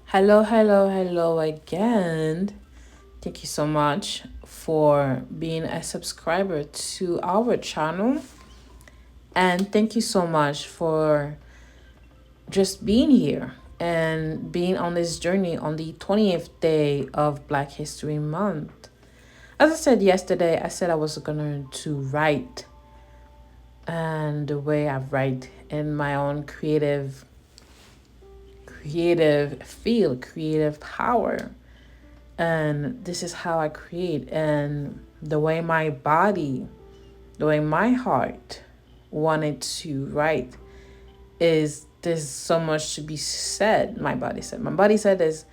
Hello again. Thank you so much for being a subscriber to our channel. And thank you so much for just being here and being on this journey on the 20th day of Black History Month. As I said yesterday, I said I was going to write, and the way I write in my own creative field, creative power. And this is how I create. And the way my body, the way my heart wanted to write is there's so much to be said. My body said this.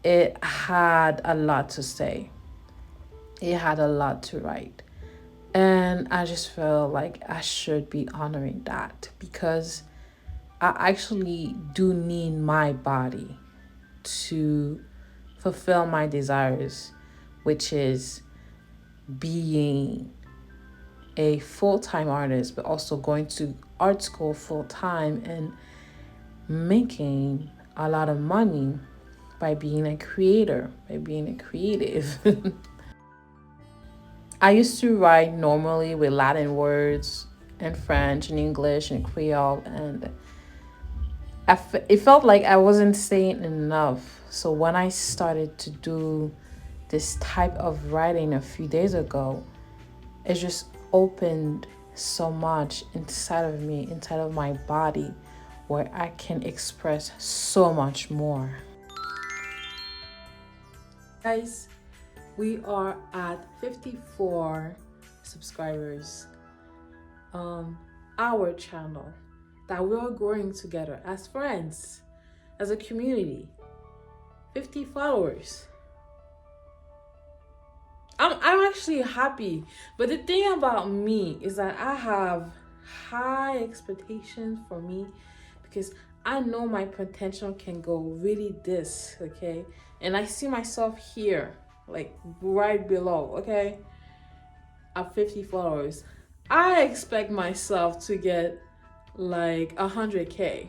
It had a lot to say. It had a lot to write. And I just felt like I should be honoring that because I actually do need my body to fulfill my desires, which is being a full-time artist, but also going to art school full-time and making a lot of money by being a creator, by being a creative. I used to write normally with Latin words and French and English and Creole, and it felt like I wasn't saying enough. So when I started to do this type of writing a few days ago, it just opened so much inside of me, inside of my body, where I can express so much more. Guys, we are at 54 subscribers on our channel that we are growing together as friends, as a community. 50 followers. I'm actually happy, but the thing about me is that I have high expectations for me because I know my potential can go really this, okay? And I see myself here, like right below, okay? At 50 followers. I expect myself to get like 100K.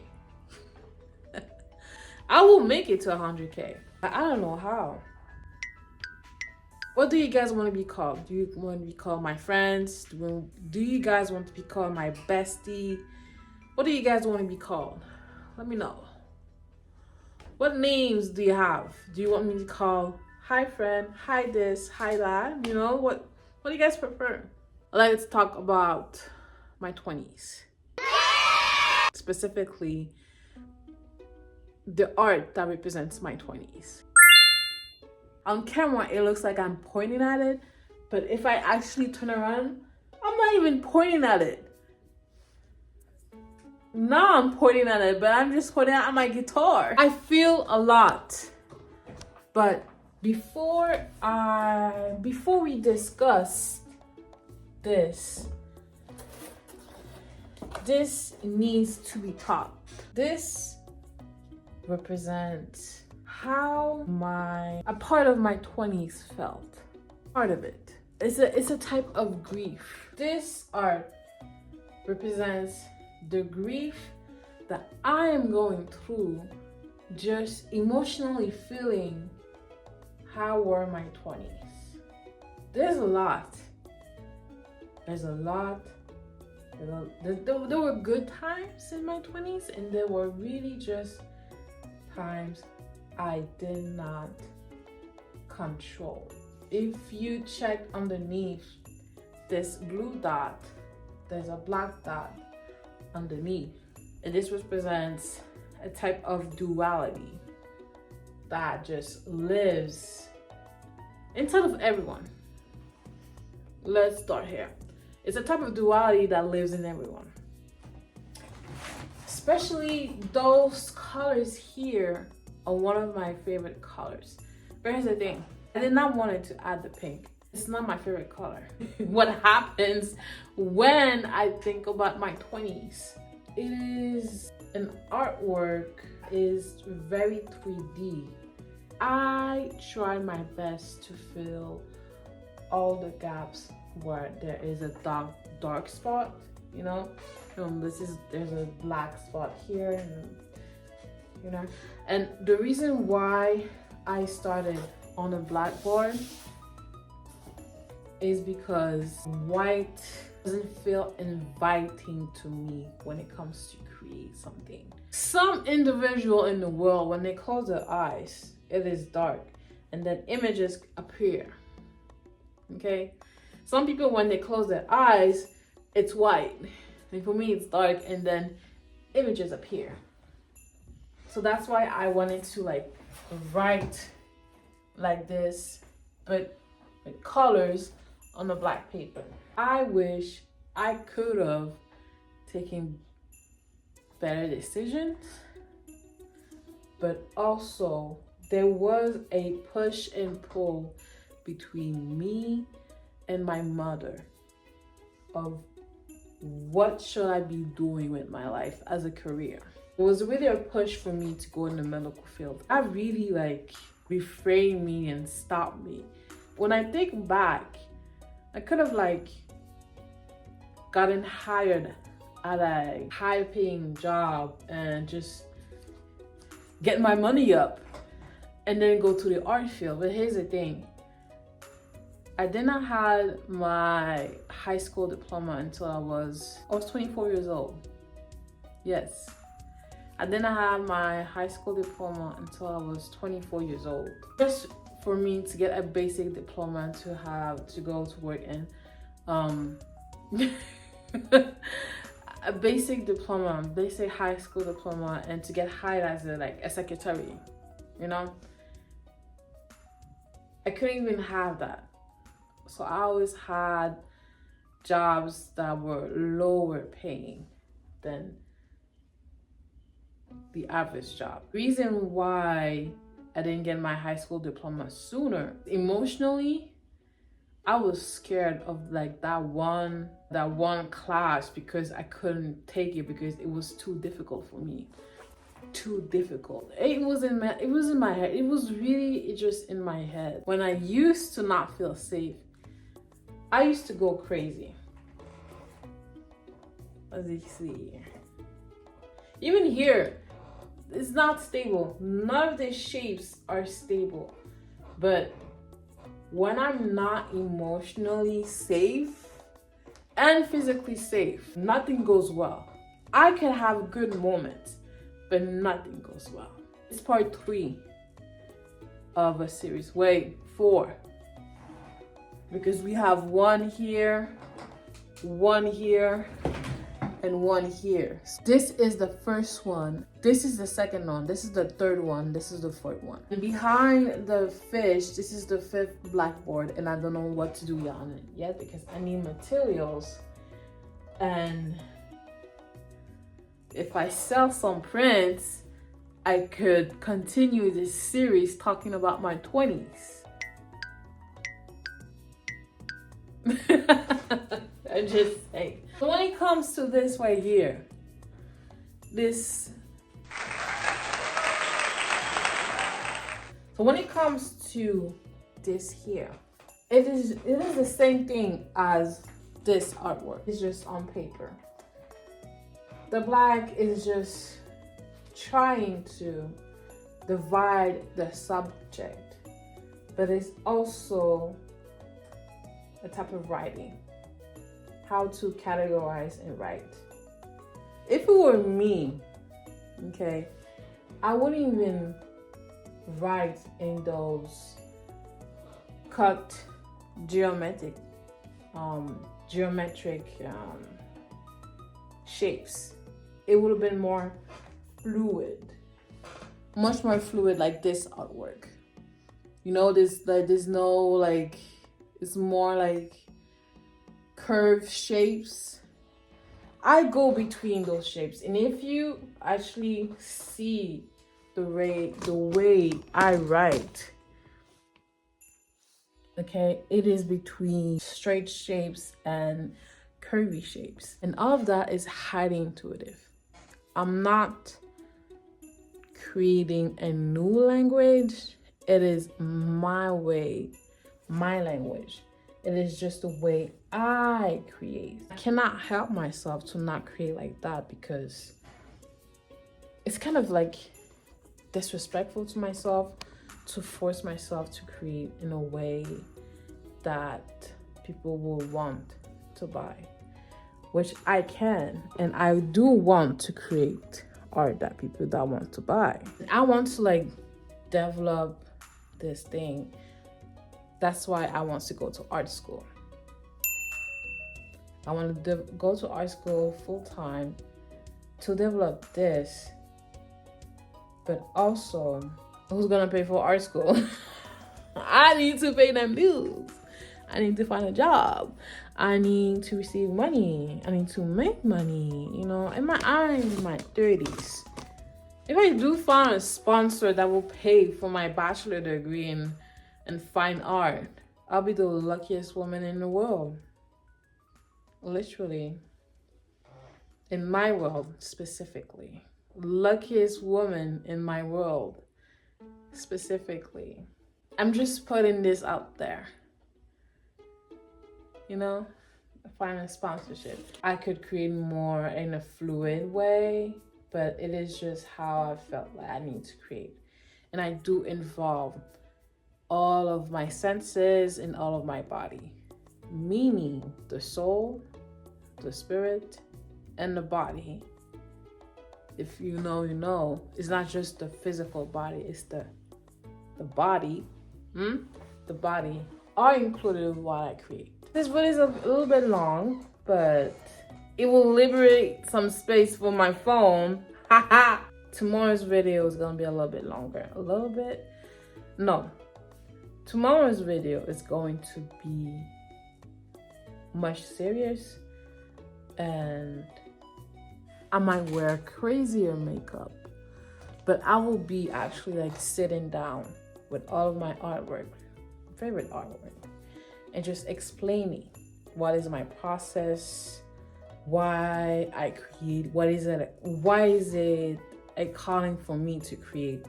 I will make it to 100K. I don't know how. What do you guys want to be called? Do you want to be called my friends? Do you guys want to be called my bestie? What do you guys want to be called? Let me know. What names do you have? Do you want me to call hi friend, hi this, hi that? You know, what do you guys prefer? Let's talk about my 20s. Specifically, the art that represents my 20s. On camera, it looks like I'm pointing at it, but if I actually turn around, I'm not even pointing at it. Now I'm pointing at it, but I'm just pointing at my guitar. I feel a lot. But before we discuss this needs to be taught. This represents how a part of my 20s felt. Part of it. It's a type of grief. This art represents the grief that I am going through, just emotionally feeling how were my 20s. There's a lot. There were good times in my 20s, and there were really just times I did not control. If you check underneath this blue dot, there's a black dot underneath, and this represents a type of duality that just lives inside of everyone. Let's start here. It's a type of duality that lives in everyone, especially those colors here are one of my favorite colors. But here's the thing, I did not want to add the pink. It's not my favorite color. What happens when I think about my 20s? It is an artwork, is very 3D. I tried my best to fill all the gaps where there is a dark spot, you know. There's a black spot here, and you know. And the reason why I started on a blackboard is because white doesn't feel inviting to me when it comes to create something. Some individual in the world, when they close their eyes, it is dark and then images appear. Okay, some people, when they close their eyes, it's white, and for me it's dark and then images appear. So that's why I wanted to like write like this, but with colors on the black paper. I wish I could have taken better decisions, but also there was a push and pull between me and my mother of what should I be doing with my life as a career. It was really a push for me to go in the medical field. That really like refrained me and stopped me. When I think back, I could have like gotten hired at a high paying job and just get my money up and then go to the art field. But here's the thing. I did not have my high school diploma until I was 24 years old. Yes. I did not have my high school diploma until I was 24 years old. Just for me to get a basic diploma to go to work in a basic diploma, basic high school diploma, and to get hired as a secretary, you know? I couldn't even have that. So I always had jobs that were lower paying than the average job. Reason why I didn't get my high school diploma sooner, emotionally, I was scared of like that one class because I couldn't take it because it was too difficult for me. Too difficult. It was in my head. It was really just in my head. When I used to not feel safe, I used to go crazy. As you see, even here, it's not stable. None of the shapes are stable. But when I'm not emotionally safe and physically safe, nothing goes well. I can have good moments, but nothing goes well. It's part 3 of a series. Wait, 4. Because we have one here, and one here. This is the first one. This is the second one. This is the third one. This is the fourth one. And behind the fish, this is the 5th blackboard, and I don't know what to do on it yet because I need materials. And if I sell some prints, I could continue this series talking about my 20s. I'm just saying. So when it comes to this right here, so when it comes to this here, it is the same thing as this artwork. It's just on paper. The black is just trying to divide the subject, but it's also a type of writing, how to categorize and write. If it were me, okay, I wouldn't even write in those cut geometric shapes. It would have been more fluid, much more fluid, like this artwork. You know, there's no like, it's more like curved shapes. I go between those shapes, and if you actually see the way I write, okay, it is between straight shapes and curvy shapes, and all of that is highly intuitive. I'm not creating a new language. It is my way, my language. It is just the way I create. I cannot help myself to not create like that because it's kind of like disrespectful to myself to force myself to create in a way that people will want to buy, which I can, and I do want to create art that people that want to buy. I want to like develop this thing. That's why I want to go to art school. I want to go to art school full time to develop this, but also who's gonna pay for art school? I need to pay them bills. I need to find a job. I need to receive money. I need to make money. You know, I'm in my 30s. If I do find a sponsor that will pay for my bachelor degree in fine art, I'll be the luckiest woman in the world. Literally. In my world, specifically. Luckiest woman in my world, specifically. I'm just putting this out there. You know, find a sponsorship. I could create more in a fluid way, but it is just how I felt like I need to create. And I do involve all of my senses and all of my body, meaning the soul, the spirit, and the body. If you know, you know. It's not just the physical body, it's the body. The body are included in what I create. This video is a little bit long, but it will liberate some space for my phone. Haha. Tomorrow's video is gonna be a little bit longer. A little bit? No. Tomorrow's video is going to be much serious, and I might wear crazier makeup, but I will be actually like sitting down with all of my artwork, favorite artwork, and just explaining what is my process, why I create, why is it a calling for me to create.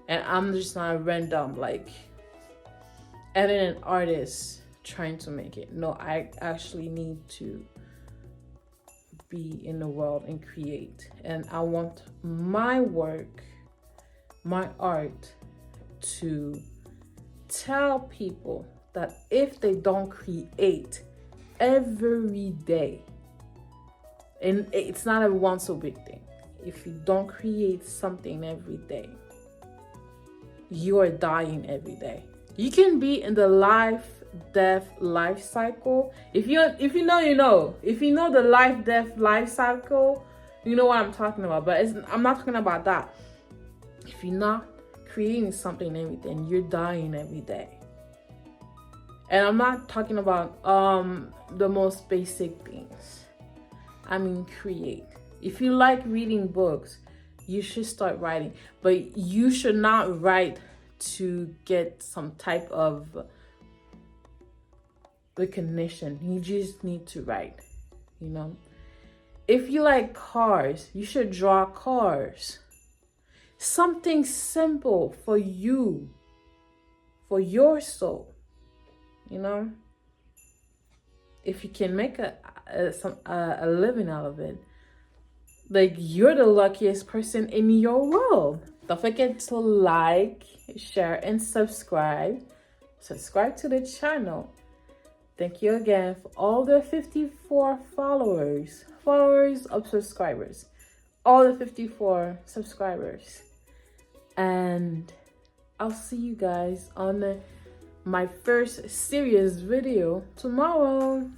And I'm just not a random like editing artist trying to make it. No, I actually need to be in the world and create. And I want my work, my art, to tell people that if they don't create every day, and it's not a once a week thing, if you don't create something every day, you are dying every day. You can be in the life-death life cycle. If you know, you know. If you know the life-death life cycle, you know what I'm talking about. But I'm not talking about that. If you're not creating something every day, you're dying every day. And I'm not talking about the most basic things. I mean, create. If you like reading books, you should start writing. But you should not write to get some type of recognition. You just need to write, you know. If you like cars, you should draw cars. Something simple for you, for your soul, you know. If you can make a living out of it, like, you're the luckiest person in your world. Don't forget to like, share, and subscribe. Subscribe to the channel. Thank you again for all the 54 followers of subscribers. All the 54 subscribers. And I'll see you guys on my first serious video tomorrow.